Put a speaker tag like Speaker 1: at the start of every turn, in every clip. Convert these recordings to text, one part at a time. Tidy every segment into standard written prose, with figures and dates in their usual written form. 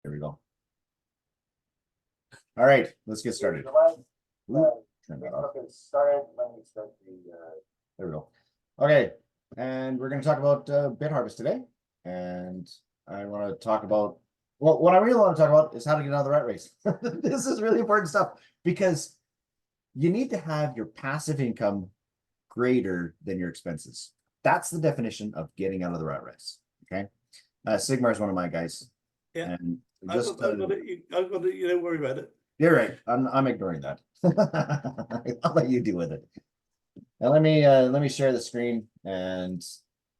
Speaker 1: There we go. All right, let's get started. Turn that off. There we go. Okay, and we're going to talk about BitHarvest today. And I want to talk about, well, what I really want to talk about is how to get out of the rat race. This is really important stuff because you need to have your passive income greater than your expenses. That's the definition of getting out of the rat race. Okay. Sigmar is one of my guys.
Speaker 2: Yeah.
Speaker 1: And
Speaker 2: just I've got it, you don't worry about it.
Speaker 1: You're right. I'm ignoring that. I'll let you deal with it. Now let me share the screen and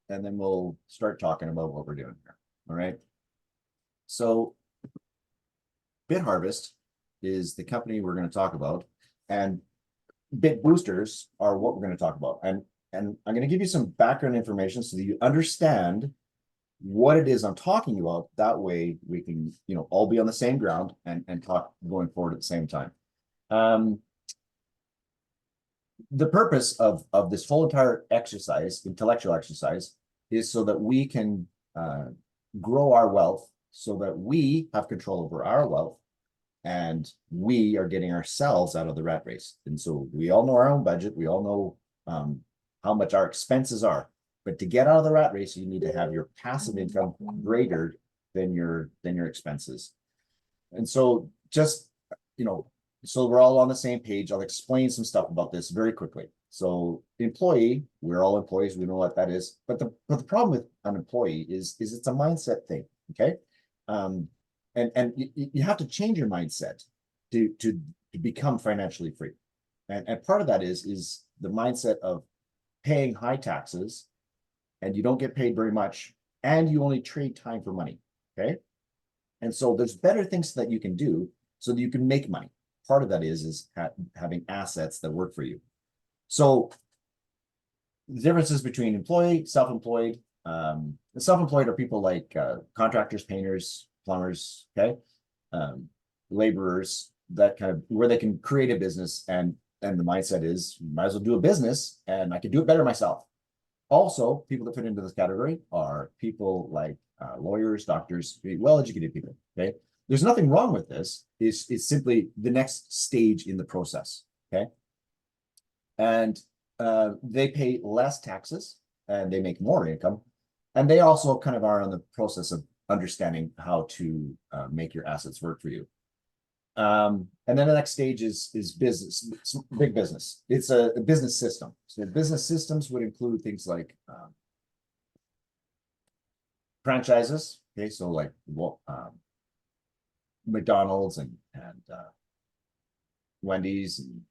Speaker 1: then we'll start talking about what we're doing here. All right. So BitHarvest is the company we're going to talk about, and Bit Boosters are what we're going to talk about. And I'm going to give you some background information so that you understand what it is I'm talking about. That way we can, all be on the same ground and talk going forward at the same time. The purpose of this whole entire exercise, intellectual exercise, is so that we can grow our wealth, so that we have control over our wealth, and we are getting ourselves out of the rat race. And so we all know our own budget. We all know how much our expenses are. But to get out of the rat race, you need to have your passive income greater than your expenses. And so just, so we're all on the same page. I'll explain some stuff about this very quickly. So employee, we're all employees. We know what that is. But the problem with an employee is it's a mindset thing. Okay. And you have to change your mindset to become financially free. And part of that is the mindset of paying high taxes, and you don't get paid very much, and you only trade time for money. Okay. And so there's better things that you can do so that you can make money. Part of that is having assets that work for you. So the differences between employee, self-employed. Self-employed are people like contractors, painters, plumbers, okay, laborers, that kind of where they can create a business, and the mindset is might as well do a business and I can do it better myself. Also, people that fit into this category are people like lawyers, doctors, well-educated people. Okay, there's nothing wrong with this. It's simply the next stage in the process. Okay, and they pay less taxes and they make more income, and they also kind of are on the process of understanding how to make your assets work for you. And then the next stage is business, big business. It's a business system. So business systems would include things like franchises. Okay, so like McDonald's and Wendy's and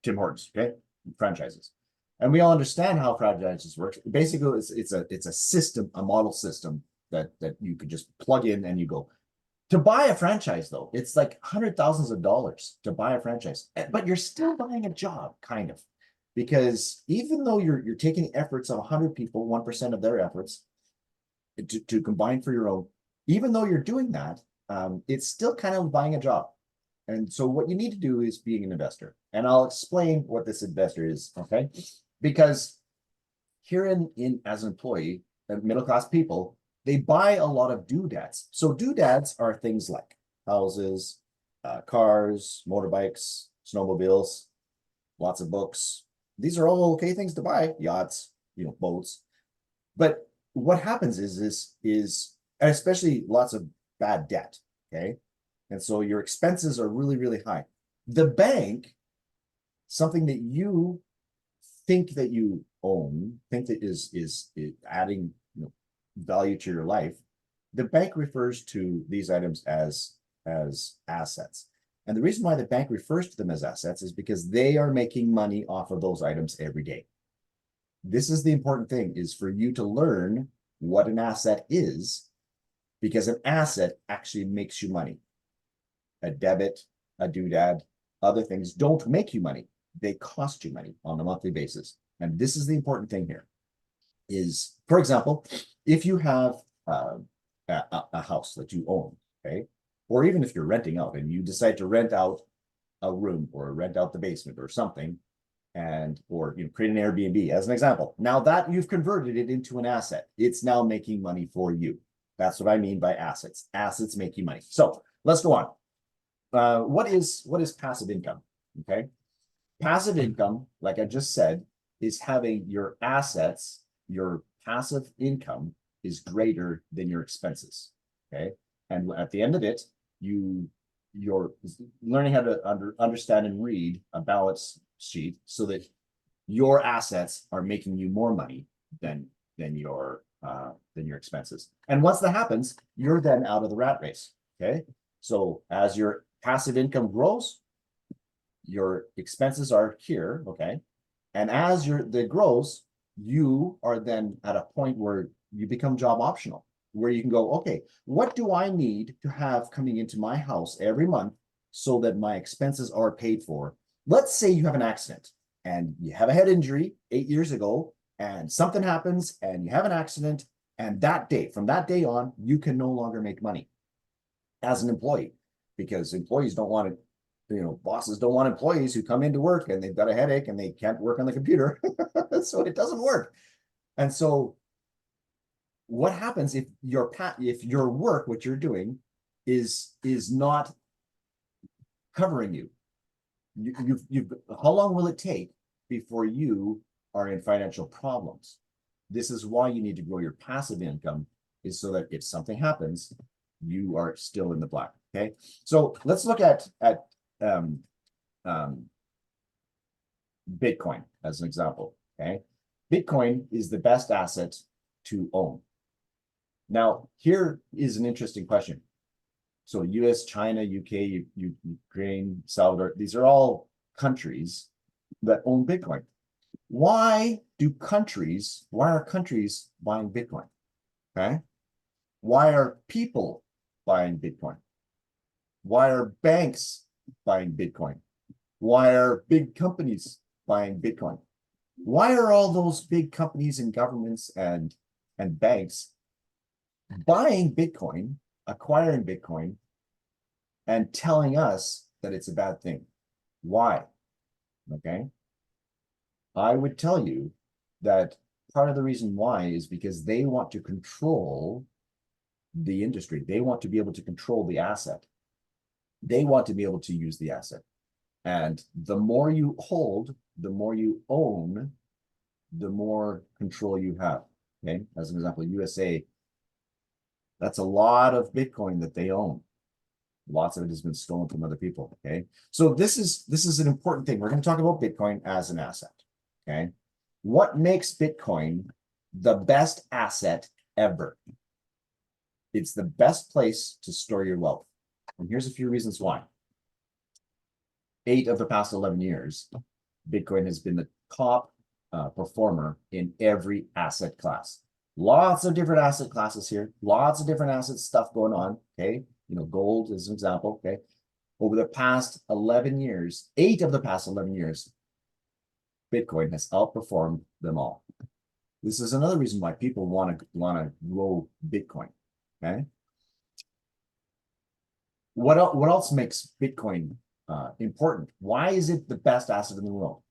Speaker 1: Tim Hortons. Okay, franchises. And we all understand how franchises work. Basically, it's a system, a model system that you could just plug in and you go. To buy a franchise, though, it's like hundreds of thousands of dollars to buy a franchise, but you're still buying a job, kind of, because even though you're taking the efforts of 100 people, 1% of their efforts to combine for your own, even though you're doing that, it's still kind of buying a job. And so what you need to do is being an investor, and I'll explain what this investor is, okay? Because here in as an employee, middle-class people, they buy a lot of doodads. So doodads are things like houses, cars, motorbikes, snowmobiles, lots of books. These are all okay things to buy, yachts, boats. But what happens is and especially lots of bad debt, okay? And so your expenses are really, really high. The bank, something that you think that you own, think that is adding value to your life, the bank refers to these items as assets. And the reason why the bank refers to them as assets is because they are making money off of those items every day. This is the important thing, is for you to learn what an asset is, because an asset actually makes you money. A debit, a doodad, other things don't make you money. They cost you money on a monthly basis. And this is the important thing here. Is, for example, if you have a house that you own, okay, or even if you're renting out and you decide to rent out a room or rent out the basement or something, or create an Airbnb as an example. Now that you've converted it into an asset, it's now making money for you. That's what I mean by assets. Assets make you money. So let's go on. What is passive income? Okay. Passive income, like I just said, is having your assets, your passive income is greater than your expenses. Okay. And at the end of it, you're learning how to understand and read a balance sheet so that your assets are making you more money than your expenses. And once that happens, you're then out of the rat race. Okay. So as your passive income grows, your expenses are here. Okay. And as that grows, you are then at a point where you become job optional, where you can go, okay, what do I need to have coming into my house every month so that my expenses are paid for? Let's say you have an accident and you have a head injury 8 years ago and something happens and you have an accident, and from that day on, you can no longer make money as an employee, because employees don't want to, bosses don't want employees who come into work and they've got a headache and they can't work on the computer. So it doesn't work. And so what happens if your work, what you're doing is not covering you? How long will it take before you are in financial problems? This is why you need to grow your passive income, is so that if something happens, you are still in the black. Okay. So let's look at Bitcoin as an example. Okay. Bitcoin is the best asset to own. Now, here is an interesting question. So US, China, UK, Ukraine, Salvador, these are all countries that own Bitcoin. Why are countries buying Bitcoin? Okay. Why are people buying Bitcoin? Why are banks buying Bitcoin? Why are big companies buying Bitcoin? Why are all those big companies and governments and banks buying Bitcoin, acquiring Bitcoin, and telling us that it's a bad thing? Why? Okay. I would tell you that part of the reason why is because they want to control the industry. They want to be able to control the asset. They want to be able to use the asset. And the more you hold, the more you own, the more control you have. Okay. As an example, USA, that's a lot of Bitcoin that they own. Lots of it has been stolen from other people. Okay. So this is an important thing. We're going to talk about Bitcoin as an asset. Okay. What makes Bitcoin the best asset ever? It's the best place to store your wealth. And here's a few reasons why. 8 of the past 11 years, Bitcoin has been the top performer in every asset class. Lots of different asset classes here, lots of different asset stuff going on. Okay. Gold is an example. Okay. Over the past 11 years, 8 of the past 11 years, Bitcoin has outperformed them all. This is another reason why people want to grow Bitcoin. Okay. What else makes Bitcoin important? Why is it the best asset in the world?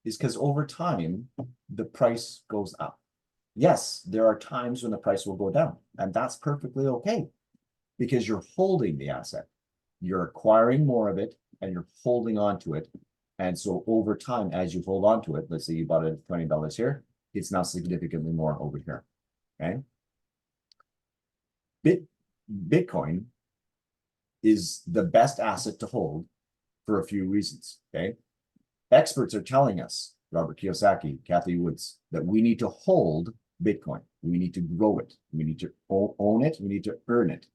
Speaker 1: Is because over time, the price goes up. Yes, there are times when the price will go down, and that's perfectly okay, because you're holding the asset. You're acquiring more of it, and you're holding on to it. And so over time, as you hold on to it, let's say you bought it at $20 here, it's now significantly more over here. Okay. Bitcoin is the best asset to hold for a few reasons. Okay. Experts are telling us, Robert Kiyosaki, Kathy Woods, that we need to hold Bitcoin. We need to grow it. We need to own it. We need to earn it.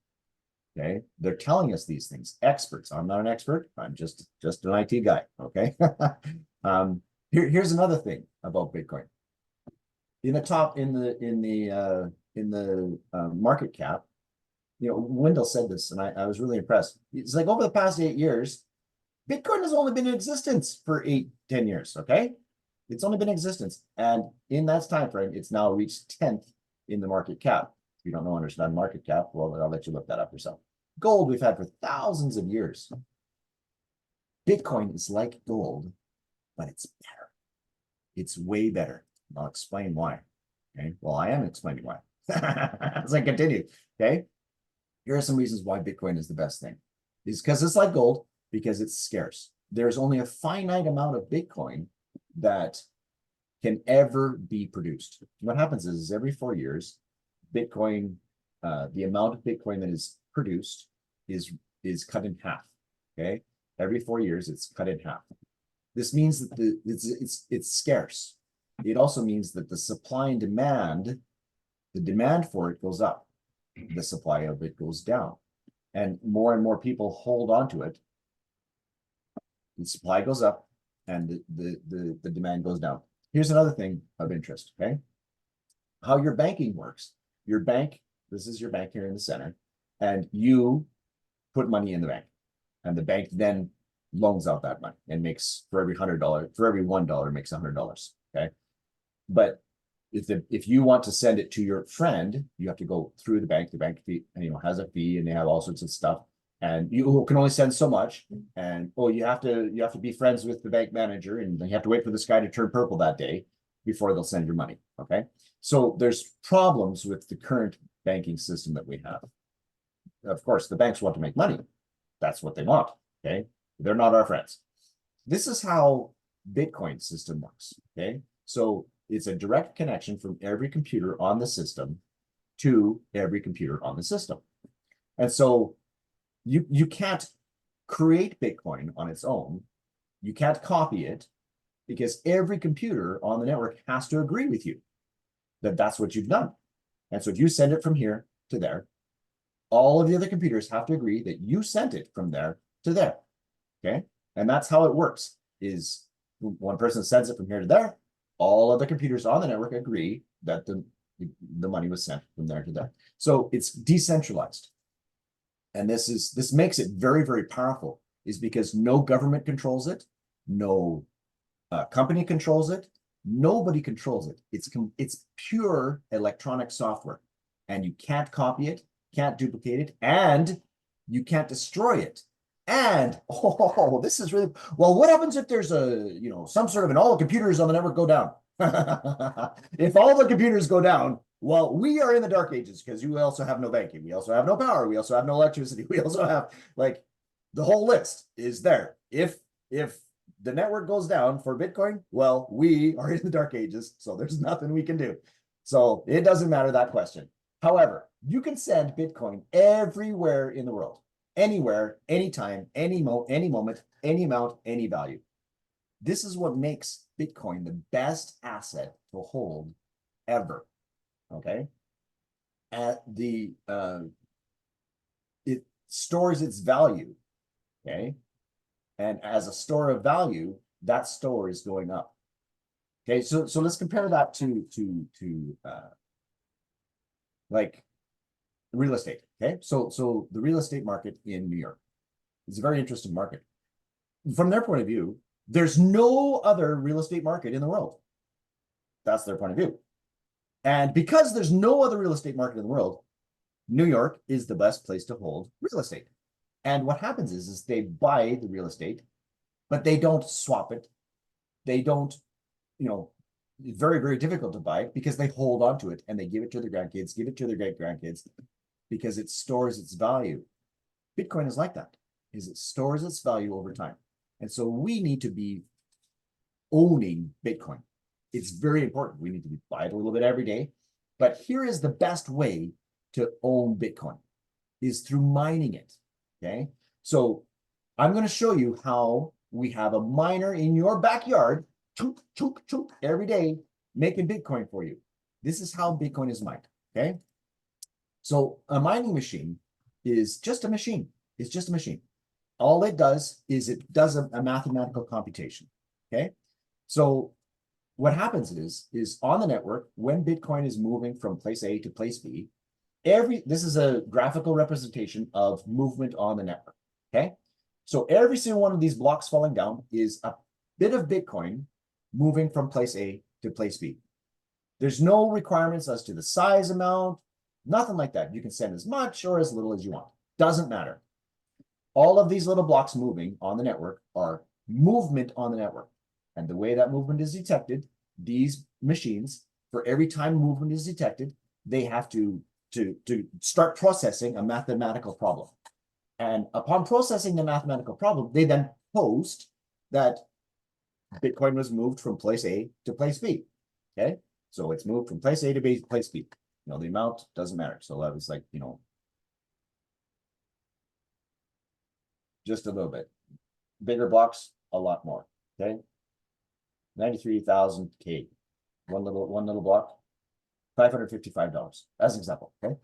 Speaker 1: Okay. They're telling us these things. Experts. I'm not an expert. I'm just an IT guy. Okay. Here's another thing about Bitcoin. In the market cap, Wendell said this, and I was really impressed. It's like over the past 8 years, Bitcoin has only been in existence for 10 years. Okay. It's only been in existence. And in that time frame, it's now reached 10th in the market cap. If you don't understand market cap, well, I'll let you look that up yourself. Gold we've had for thousands of years. Bitcoin is like gold, but it's better. It's way better. I'll explain why. Okay. Well, I am explaining why. As I continue, okay? Here are some reasons why Bitcoin is the best thing. It's because it's like gold, because it's scarce. There's only a finite amount of Bitcoin that can ever be produced. What happens is every 4 years, Bitcoin, the amount of Bitcoin that is produced is cut in half. Okay, every 4 years it's cut in half. This means that it's scarce. It also means that the supply and demand, the demand for it goes up, the supply of it goes down, and more people hold on to it. The supply goes up, and the demand goes down. Here's another thing of interest. Okay, how your banking works. Your bank, this is your bank here in the center, and you put money in the bank, and the bank then loans out that money and makes for every $100, for every $1 makes $100. Okay, but if you want to send it to your friend, you have to go through the bank. The bank fee, has a fee, and they have all sorts of stuff, and you can only send so much. And you have to be friends with the bank manager, and you have to wait for the sky to turn purple that day before they'll send your money. Okay, so there's problems with the current banking system that we have. Of course, the banks want to make money. That's what they want. Okay, they're not our friends. This is how Bitcoin system works. Okay, so it's a direct connection from every computer on the system to every computer on the system. And so you can't create Bitcoin on its own. You can't copy it, because every computer on the network has to agree with you that that's what you've done. And so if you send it from here to there, all of the other computers have to agree that you sent it from there to there. Okay, and that's how it works. Is one person sends it from here to there, all of the computers on the network agree that the money was sent from there to there. So it's decentralized. And this makes it very, very powerful, is because no government controls it, no company controls it, nobody controls it. It's pure electronic software, and you can't copy it, can't duplicate it, and you can't destroy it. And this is really well. What happens if there's some sort of all the computers on the network go down? If all the computers go down, well, we are in the dark ages, because we also have no banking, we also have no power, we also have no electricity, we also have the whole list is there. If the network goes down for Bitcoin, well, we are in the dark ages, so there's nothing we can do. So it doesn't matter that question. However, you can send Bitcoin everywhere in the world. Anywhere, anytime, any moment, any amount, any value. This is what makes Bitcoin the best asset to hold ever. Okay, it stores its value. Okay, and as a store of value, that store is going up. Okay, so let's compare that to real estate. Okay, so the real estate market in New York is a very interesting market. From their point of view, there's no other real estate market in the world. That's their point of view. And because there's no other real estate market in the world, New York is the best place to hold real estate. And what happens is they buy the real estate, but they don't swap it. They don't, it's very, very difficult to buy, because they hold on to it and they give it to their grandkids, give it to their great grandkids, because it stores its value. Bitcoin is like that, is it stores its value over time. And so we need to be owning Bitcoin. It's very important. We need to buy it a little bit every day. But here is the best way to own Bitcoin, is through mining it. Okay, so I'm going to show you how we have a miner in your backyard, chook, chook, chook, every day, making Bitcoin for you. This is how Bitcoin is mined. Okay, so a mining machine is just a machine. It's just a machine. All it does is it does a mathematical computation. Okay, so what happens is on the network, when Bitcoin is moving from place A to place B, this is a graphical representation of movement on the network. Okay, so every single one of these blocks falling down is a bit of Bitcoin moving from place A to place B. There's no requirements as to the size amount, nothing like that. You can send as much or as little as you want. Doesn't matter. All of these little blocks moving on the network are movement on the network. And the way that movement is detected, these machines, for every time movement is detected, they have to start processing a mathematical problem. And upon processing the mathematical problem, they then post that Bitcoin was moved from place A to place B. Okay, so it's moved from place A to B, place B. You know, the amount doesn't matter. So that was like, you know, just a little bit. Bigger blocks, a lot more. Okay, 93,000 K. One little block, $555 as an example. Okay,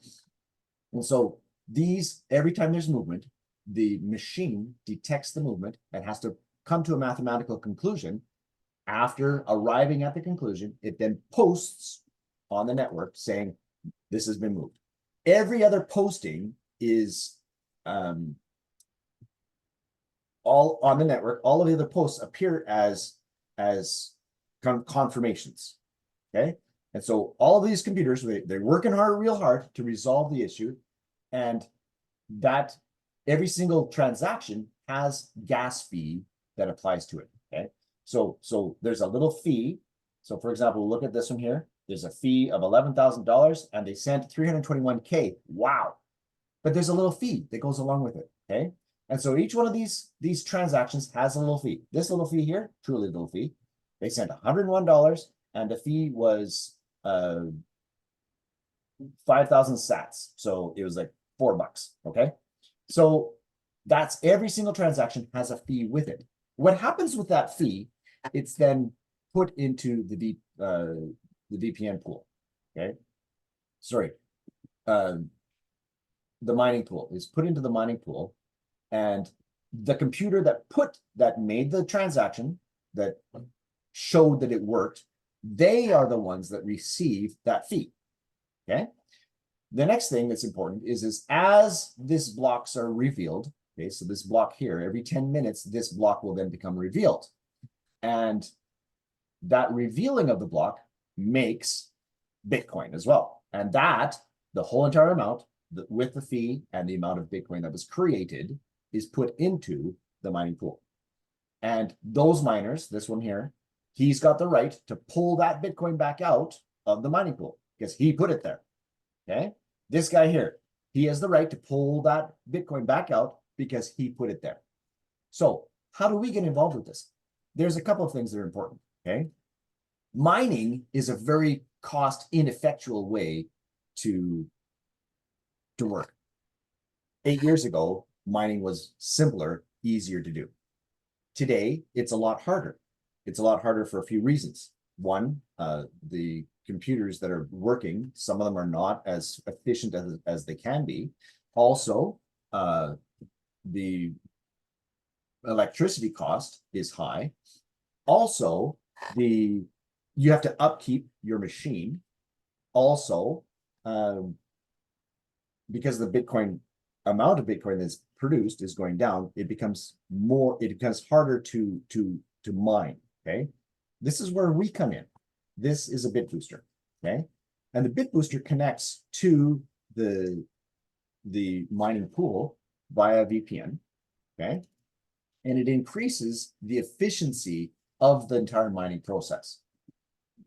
Speaker 1: and so these, every time there's movement, the machine detects the movement and has to come to a mathematical conclusion. After arriving at the conclusion, it then posts on the network saying this has been moved. Every other posting is all on the network. All of the other posts appear as confirmations. Okay, and so all of these computers, they're working hard, real hard to resolve the issue, and that every single transaction has gas fee that applies to it. Okay, so there's a little fee. So for example, look at this one here. There's a fee of $11,000 and they sent 321K. Wow. But there's a little fee that goes along with it. Okay, and so each one of these transactions has a little fee. This little fee here, truly little fee. They sent $101 and the fee was 5,000 sats. So it was like $4. Okay, so that's every single transaction has a fee with it. What happens with that fee? It's then put into the VPN pool. Okay, sorry, the mining pool is put into the mining pool, and the computer that made the transaction, that showed that it worked, they are the ones that receive that fee. Okay, the next thing that's important is as these blocks are revealed. Okay, so this block here, every 10 minutes, this block will then become revealed. And that revealing of the block makes Bitcoin as well. And that, the whole entire amount, with the fee and the amount of Bitcoin that was created, is put into the mining pool. And those miners, this one here, he's got the right to pull that Bitcoin back out of the mining pool because he put it there. Okay, this guy here, he has the right to pull that Bitcoin back out because he put it there. So how do we get involved with this? There's a couple of things that are important. Okay, mining is a very cost ineffectual way to work. 8 years ago, mining was simpler, easier to do. Today, it's a lot harder. It's a lot harder for a few reasons. One, the computers that are working, some of them are not as efficient as they can be. Also, the electricity cost is high. Also, you have to upkeep your machine. Also, because the amount of Bitcoin that's produced is going down, it becomes harder to mine. Okay, this is where we come in. This is a bit booster. Okay, and the bit booster connects to the mining pool via VPN. Okay, and it increases the efficiency of the entire mining process.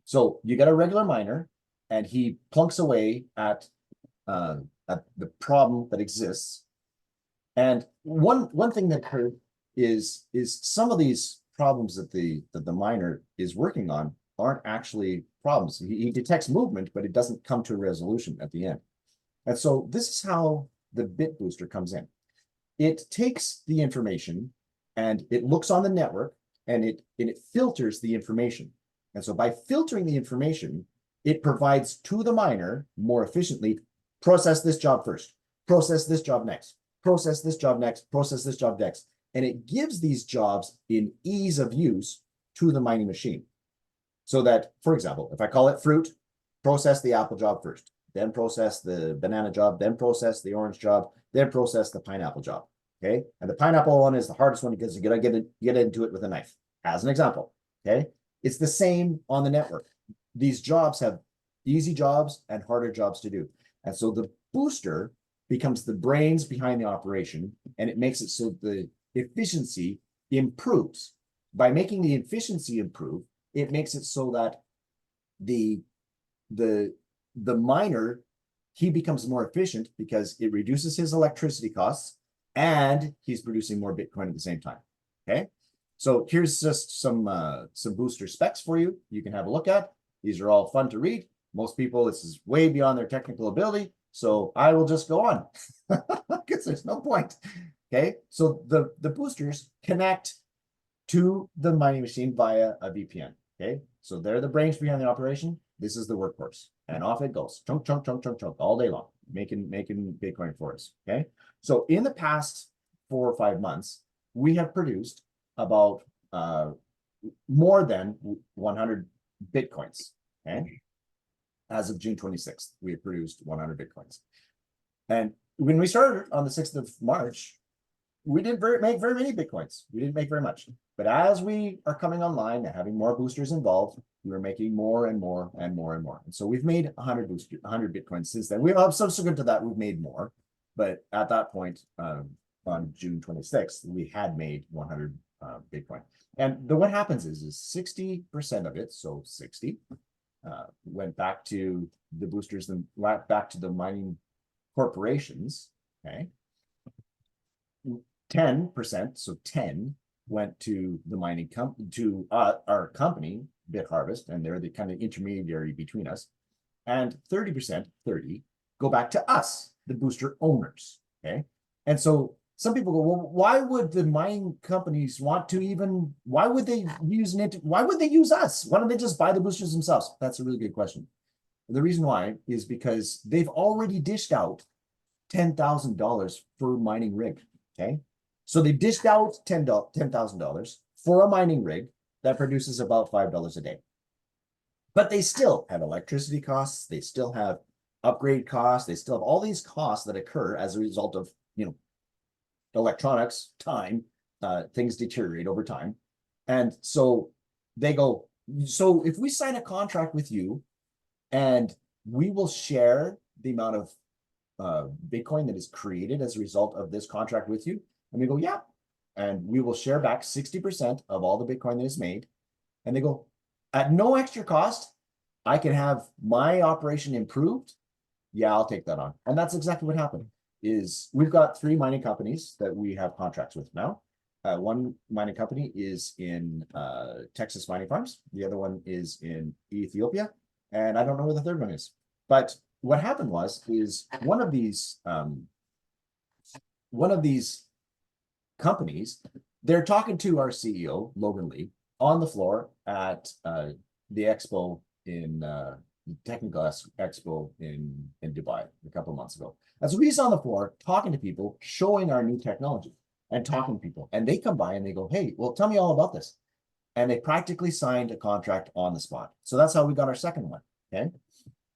Speaker 1: So you got a regular miner, and he plunks away at the problem that exists. And one thing that occurred is some of these problems that the miner is working on aren't actually problems. He detects movement, but it doesn't come to a resolution at the end. And so this is how the bit booster comes in. It takes the information and it looks on the network and it filters the information. And so by filtering the information, it provides to the miner more efficiently, process this job first, process this job next, process this job next, process this job next. And it gives these jobs in ease of use to the mining machine. So that, for example, if I call it fruit, process the apple job first, then process the banana job, then process the orange job, then process the pineapple job. Okay, and the pineapple one is the hardest one because you gotta get into it with a knife, as an example. Okay, it's the same on the network. These jobs have easy jobs and harder jobs to do, and so the booster becomes the brains behind the operation, and it makes it so the efficiency improves. By making the efficiency improve, it makes it so that the miner he becomes more efficient because it reduces his electricity costs and he's producing more Bitcoin at the same time. Okay. So here's just some booster specs for you. You can have a look at. These are all fun to read. Most people, this is way beyond their technical ability. So I will just go on because there's no point. Okay. So the boosters connect to the mining machine via a VPN. Okay. So they're the brains behind the operation. This is the workhorse. And off it goes. Chunk, chunk, chunk, chunk, chunk, all day long, making Bitcoin for us. Okay. So in the past 4 or 5 months, we have produced about more than 100 Bitcoins. Okay. As of June 26th, we have produced 100 Bitcoins. And when we started on the 6th of March, we didn't make very many Bitcoins. We didn't make very much. But as we are coming online and having more boosters involved, we were making more and more and more and more. And so we've made 100 Bitcoins since then. Subsequent to that, we've made more. But at that point, on June 26th, we had made 100 Bitcoin. And what happens is 60% of it, so 60, went back to the boosters and back to the mining corporations. Okay. 10%, so 10 went to the mining to our company, BitHarvest, and they're the kind of intermediary between us. And 30%, 30, go back to us, the booster owners. Okay. And so some people go, well, why would the mining companies want to even, why would they use us? Why don't they just buy the boosters themselves? That's a really good question. The reason why is because they've already dished out $10,000 for a mining rig. Okay. So they dished out $10,000 for a mining rig that produces about $5 a day. But they still have electricity costs. They still have upgrade costs. They still have all these costs that occur as a result of, electronics, time, things deteriorate over time. And so they go, so if we sign a contract with you and we will share the amount of Bitcoin that is created as a result of this contract with you. And we go, yeah. And we will share back 60% of all the Bitcoin that is made. And they go, at no extra cost, I can have my operation improved. Yeah, I'll take that on. And that's exactly what happened. Is we've got 3 mining companies that we have contracts with now. One mining company is in Texas mining farms. The other one is in Ethiopia. And I don't know where the third one is. But what happened is one of these companies, they're talking to our CEO, Logan Lee, on the floor at the expo in technical expo in Dubai a couple of months ago. And so he's on the floor talking to people, showing our new technology and talking to people. And they come by and they go, hey, well, tell me all about this. And they practically signed a contract on the spot. So that's how we got our second one. Okay.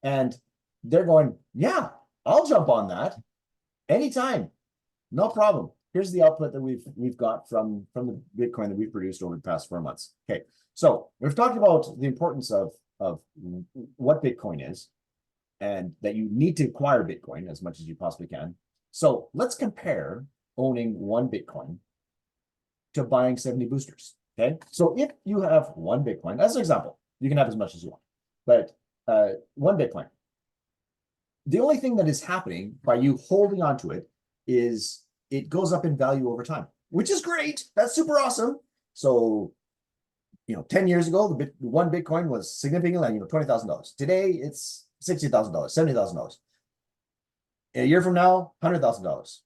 Speaker 1: And they're going, yeah, I'll jump on that anytime. No problem. Here's the output that we've got from the Bitcoin that we've produced over the past 4 months. Okay. So we've talked about the importance of what Bitcoin is and that you need to acquire Bitcoin as much as you possibly can. So let's compare owning 1 Bitcoin to buying 70 boosters. Okay. So if you have 1 Bitcoin, as an example, you can have as much as you want, but 1 Bitcoin. The only thing that is happening by you holding on to it is it goes up in value over time, which is great. That's super awesome. So, 10 years ago, the 1 Bitcoin was significantly, $20,000. Today, it's $60,000, $70,000. A year from now, $100,000.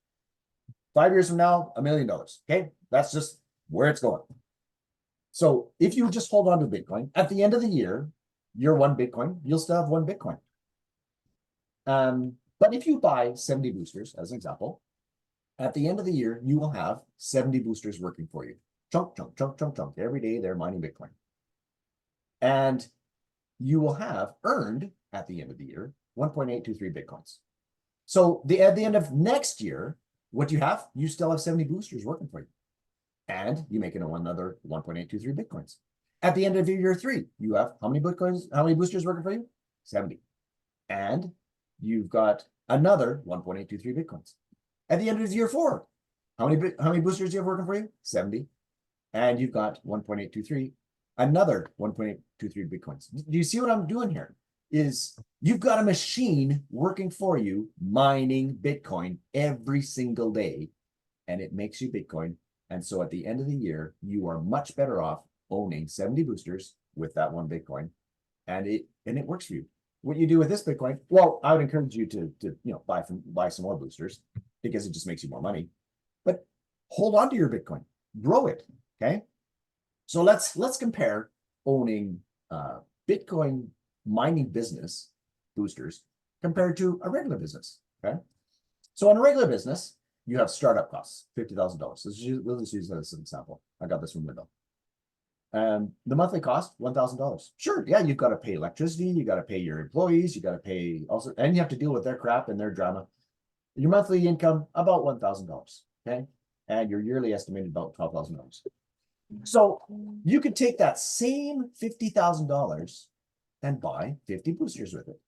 Speaker 1: 5 years from now, $1 million. Okay, that's just where it's going. So if you just hold on to Bitcoin, at the end of the year, your 1 Bitcoin, you'll still have 1 Bitcoin. But if you buy 70 boosters, as an example, at the end of the year, you will have 70 boosters working for you. Chunk, chunk, chunk, chunk, chunk. Every day they're mining Bitcoin. And you will have earned at the end of the year 1.823 Bitcoins. So at the end of next year, what do you have? You still have 70 boosters working for you. And you make it another 1.823 Bitcoins. At the end of year 3, you have how many boosters working for you? 70. And you've got another 1.823 Bitcoins. At the end of year 4, how many boosters do you have working for you? 70. And you've got 1.823, another 1.823 Bitcoins. Do you see what I'm doing here? is you've got a machine working for you, mining Bitcoin every single day, and it makes you Bitcoin. And so at the end of the year, you are much better off owning 70 boosters with that one Bitcoin, and it works for you. What you do with this Bitcoin, well, I would encourage you to buy some more boosters because it just makes you more money. But hold on to your Bitcoin, grow it. Okay. So let's compare owning Bitcoin mining business boosters compared to a regular business. Okay. So in a regular business, you have startup costs, $50,000. We'll just use that as an example. I got this from Window. The monthly cost, $1,000. Sure, yeah, you've got to pay electricity, you got to pay your employees, you got to pay also, and you have to deal with their crap and their drama. Your monthly income, about $1,000, okay? And your yearly estimated about $12,000. So you could take that same $50,000 and buy 50 boosters with it.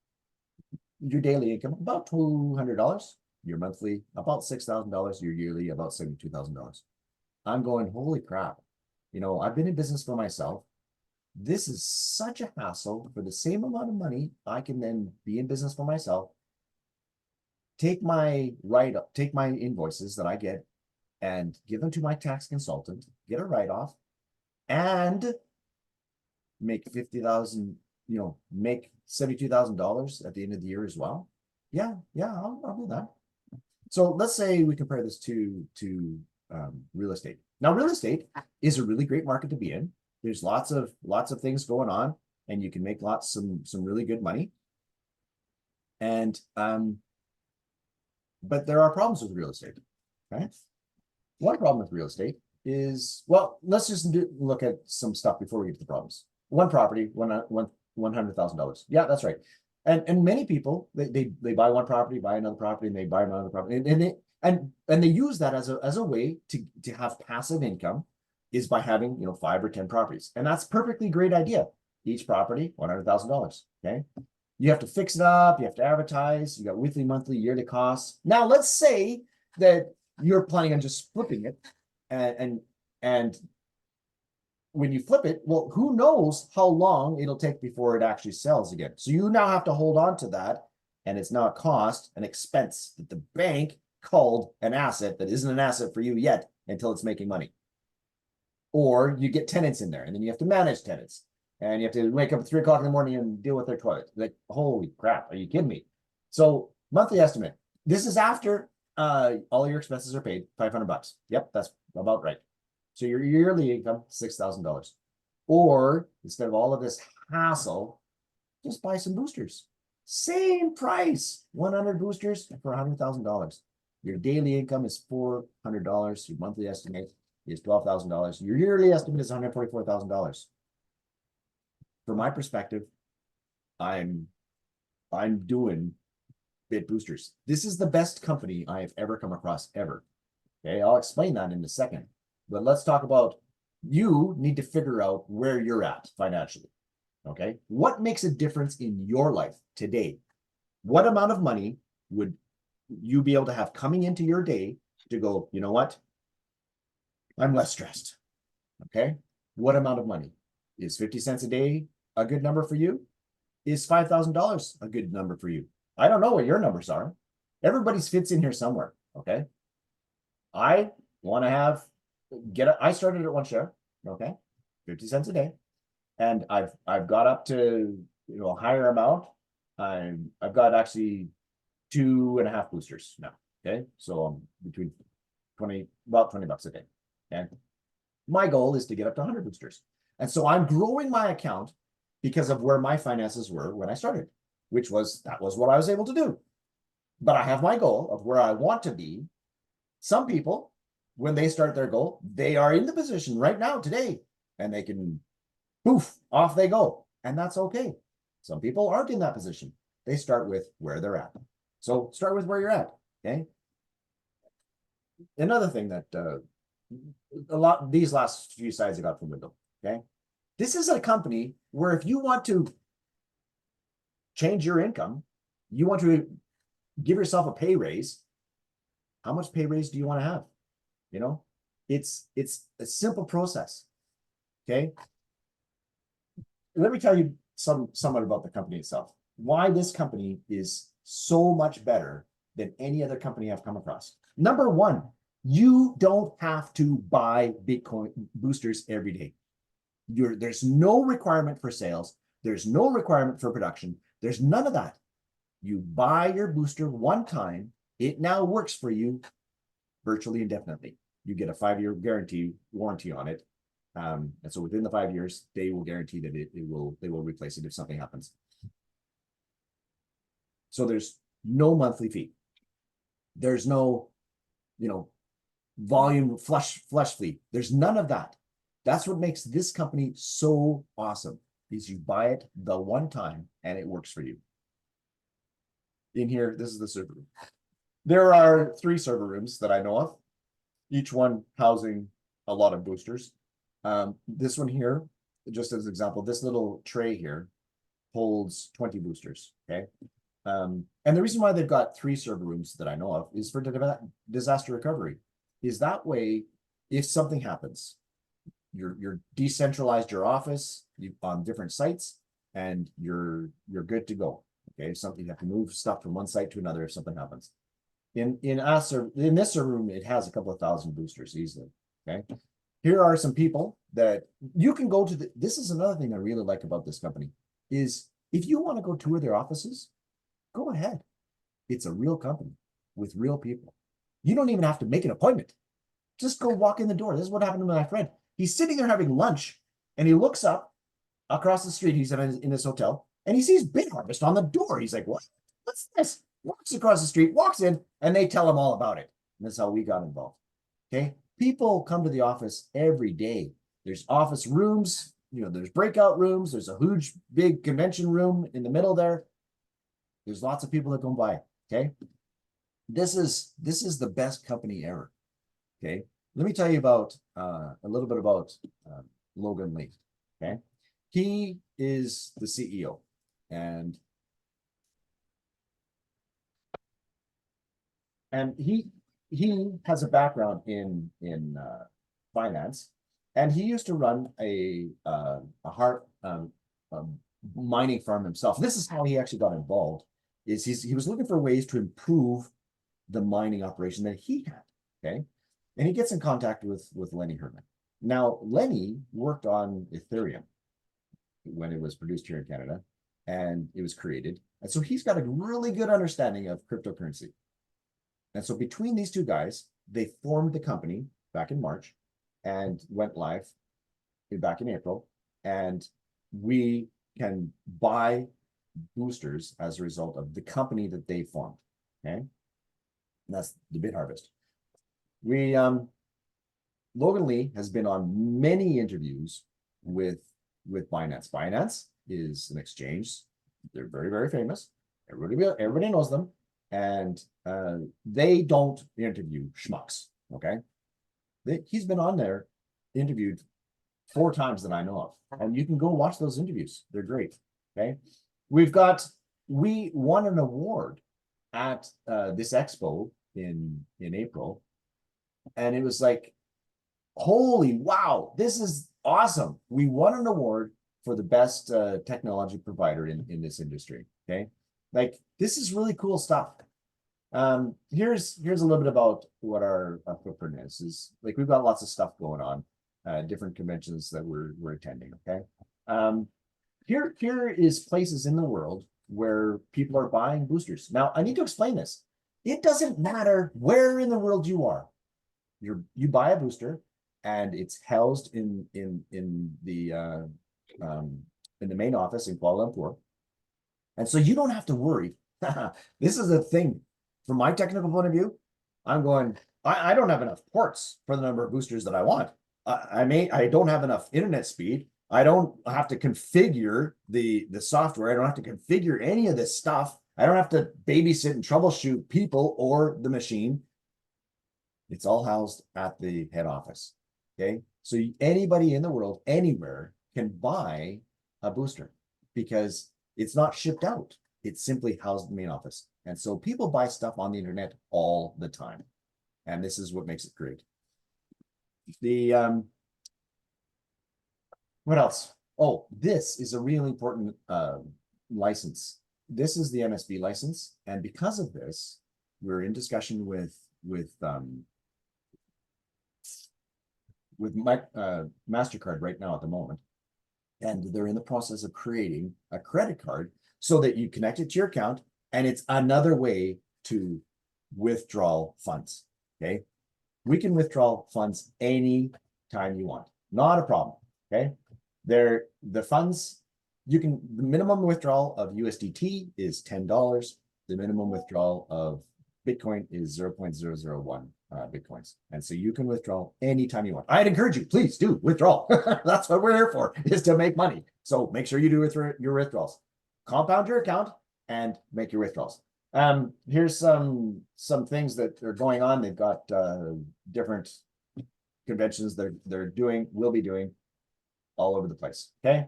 Speaker 1: Your daily income, about $200. Your monthly, about $6,000. Your yearly, about $72,000. I'm going, holy crap. You know, I've been in business for myself. This is such a hassle. For the same amount of money, I can then be in business for myself, take my invoices that I get and give them to my tax consultant, get a write-off, and make 50,000, you know, make $72,000 at the end of the year as well. Yeah, I'll do that. So let's say we compare this to real estate. Now, real estate is a really great market to be in. There's lots of things going on, and you can make some really good money. And but there are problems with real estate. Okay. One problem with real estate is, well, let's just look at some stuff before we get to the problems. One property, $100,000. Yeah, that's right. And many people they buy one property, buy another property, and they buy another property, and they use that as a way to have passive income, is by having, you know, 5 or 10 properties. And that's perfectly great idea. Each property, $100,000. Okay. You have to fix it up, you have to advertise, you got weekly, monthly, yearly costs. Now let's say that you're planning on just flipping it, and when you flip it, well, who knows how long it'll take before it actually sells again. So you now have to hold on to that, and it's now a cost, an expense that the bank called an asset that isn't an asset for you yet until it's making money. Or you get tenants in there, and then you have to manage tenants, and you have to wake up at 3 o'clock in the morning and deal with their toilet. Like, holy crap, are you kidding me? So monthly estimate. This is after all your expenses are paid, $500. Yep, that's about right. So your yearly income, $6,000. Or instead of all of this hassle, just buy some boosters. Same price, 100 boosters for $100,000. Your daily income is $400. Your monthly estimate is $12,000. Your yearly estimate is $144,000. From my perspective, I'm doing Bit Boosters. This is the best company I have ever come across ever. Okay, I'll explain that in a second. But let's talk about, you need to figure out where you're at financially. Okay, what makes a difference in your life today? What amount of money would you be able to have coming into your day to go, you know what? I'm less stressed. Okay, what amount of money? Is 50 cents a day a good number for you? Is $5,000 a good number for you? I don't know what your numbers are. Everybody's fits in here somewhere. Okay, I want to have I started at one share. Okay, 50 cents a day, and I've got up to, you know, a higher amount. I've got actually 2.5 boosters now. Okay, so I'm between about $20 a day. And my goal is to get up to 100 boosters. And so I'm growing my account because of where my finances were when I started, that was what I was able to do. But I have my goal of where I want to be. Some people, when they start their goal, they are in the position right now today, and they can poof, off they go. And that's okay. Some people aren't in that position. They start with where they're at. So start with where you're at. Okay. Another thing that these last few slides I got from Window. Okay. This is a company where if you want to change your income, you want to give yourself a pay raise, how much pay raise do you want to have? You know, it's a simple process. Okay. Let me tell you somewhat about the company itself. why this company is so much better than any other company I've come across. Number one, you don't have to buy Bitcoin boosters every day. There's no requirement for sales. There's no requirement for production. There's none of that. You buy your booster one time. It now works for you virtually indefinitely. You get a 5-year warranty on it. And so within the 5 years, they will guarantee that they will replace it if something happens. So there's no monthly fee. There's no, volume flush fee. There's none of that. That's what makes this company so awesome, is you buy it the one time and it works for you. In here, this is the server room. There are 3 server rooms that I know of, each one housing a lot of boosters. This one here, just as an example, this little tray here holds 20 boosters, okay? And the reason why they've got 3 server rooms that I know of is for disaster recovery. Is that way, if something happens, you're decentralized your office on different sites, and you're good to go. Okay, if something, you have to move stuff from one site to another if something happens. In this server room, it has a couple of thousand boosters easily. Okay, here are some people that you can go to. This is another thing I really like about this company, is if you want to go tour their offices, go ahead. It's a real company with real people. You don't even have to make an appointment. Just go walk in the door. This is what happened to my friend. He's sitting there having lunch, and he looks up across the street. He's in his hotel, and he sees BitHarvest on the door. He's like, "What? What's this?" Walks across the street, walks in, and they tell him all about it. And that's how we got involved. Okay, people come to the office every day. There's office rooms. There's breakout rooms. There's a huge, big convention room in the middle there. There's lots of people that come by. Okay, this is the best company ever. Okay, let me tell you about a little bit about Logan Lee. Okay, he is the CEO, and he has a background in finance, and he used to run a mining farm himself. This is how he actually got involved. He was looking for ways to improve the mining operation that he had. Okay. And he gets in contact with Lenny Herman. Now, Lenny worked on Ethereum when it was produced here in Canada, and it was created. And so he's got a really good understanding of cryptocurrency. And so between these 2 guys, they formed the company back in March and went live back in April. And we can buy boosters as a result of the company that they formed. Okay. And that's the BitHarvest. Logan Lee has been on many interviews with Binance. Binance is an exchange. They're very, very famous. Everybody knows them, and they don't interview schmucks. Okay, he's been on there, interviewed 4 times that I know of, and you can go watch those interviews. They're great. Okay, we won an award at this expo in April. And it was like, holy wow, this is awesome. We won an award for the best technology provider in this industry. Okay, like this is really cool stuff. Here's a little bit about what our footprint is like. We've got lots of stuff going on, different conventions that we're attending. Okay, here is places in the world where people are buying boosters. Now I need to explain this. It doesn't matter where in the world you are. You buy a booster, and it's housed in the main office in Kuala Lumpur, and so you don't have to worry. This is the thing. From my technical point of view, I'm going. I don't have enough ports for the number of boosters that I want. I don't have enough internet speed. I don't have to configure the software. I don't have to configure any of this stuff. I don't have to babysit and troubleshoot people or the machine. It's all housed at the head office. Okay. So anybody in the world, anywhere, can buy a booster because it's not shipped out. It's simply housed in the main office. And so people buy stuff on the internet all the time. And this is what makes it great. What else? Oh, this is a really important license. this is the MSB license, and because of this, we're in discussion with MasterCard right now at the moment, and they're in the process of creating a credit card so that you connect it to your account, and it's another way to withdraw funds. Okay, we can withdraw funds any time you want, not a problem. Okay, the funds you can, the minimum withdrawal of USDT is $10. The minimum withdrawal of Bitcoin is 0.001 Bitcoins. And so you can withdraw anytime you want. I'd encourage you, please do withdraw. That's what we're here for, is to make money. So make sure you do your withdrawals. Compound your account and make your withdrawals. Here's some things that are going on. They've got different conventions will be doing all over the place. Okay.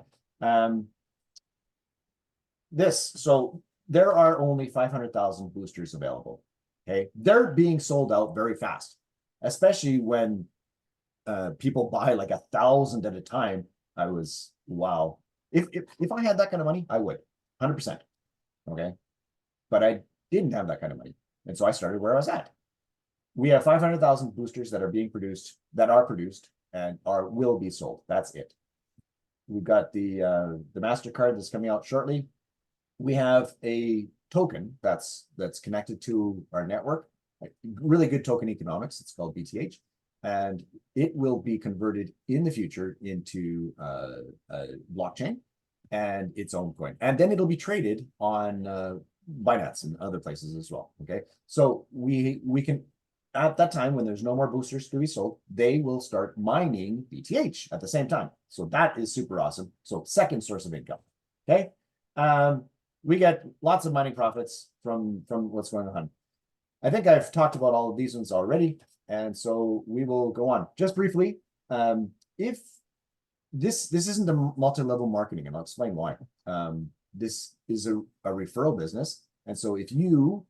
Speaker 1: So there are only 500,000 boosters available. Okay, they're being sold out very fast, especially when people buy like 1,000 at a time. I was, wow. If I had that kind of money, I would 100%. Okay, but I didn't have that kind of money, and so I started where I was at. We have 500,000 boosters that are being produced, and will be sold. That's it. We've got the MasterCard that's coming out shortly. We have a token that's connected to our network, like really good token economics. It's called BTH, and it will be converted in the future into a blockchain and its own coin, and then it'll be traded on Binance and other places as well. Okay, so we can, at that time when there's no more boosters to be sold, they will start mining BTH at the same time. So that is super awesome. So second source of income. Okay. We get lots of mining profits from what's going on. I think I've talked about all of these ones already, and so we will go on just briefly. If this isn't a multi-level marketing, and I'll explain why. This is a referral business, and so if you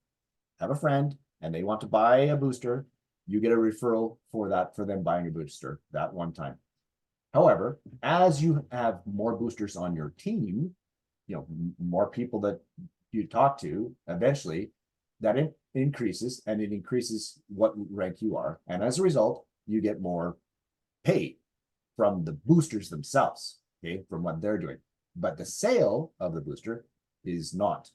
Speaker 1: have a friend and they want to buy a booster, you get a referral for them buying a booster that one time. However, as you have more boosters on your team, more people that you talk to, eventually that increases, and it increases what rank you are. And as a result, you get more pay from the boosters themselves, okay, from what they're doing. But the sale of the booster is not,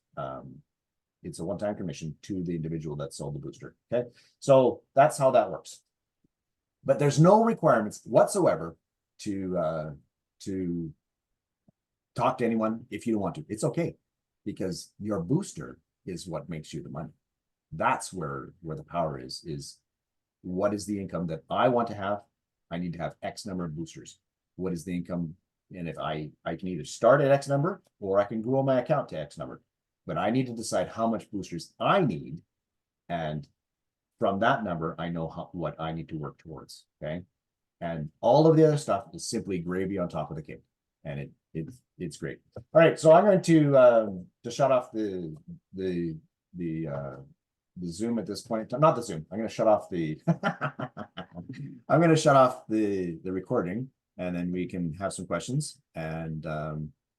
Speaker 1: it's a one-time commission to the individual that sold the booster, okay? So that's how that works. But there's no requirements whatsoever to talk to anyone if you don't want to. It's okay, because your booster is what makes you the money. That's where the power is what is the income that I want to have? I need to have X number of boosters. What is the income? And if I can either start at X number, or I can grow my account to X number, but I need to decide how much boosters I need. And from that number, I know what I need to work towards. Okay. And all of the other stuff is simply gravy on top of the cake. And it's great. All right, so I'm going to shut off the Zoom at this point in time. Not the Zoom. I'm going to shut off the I'm going to shut off the recording, and then we can have some questions. And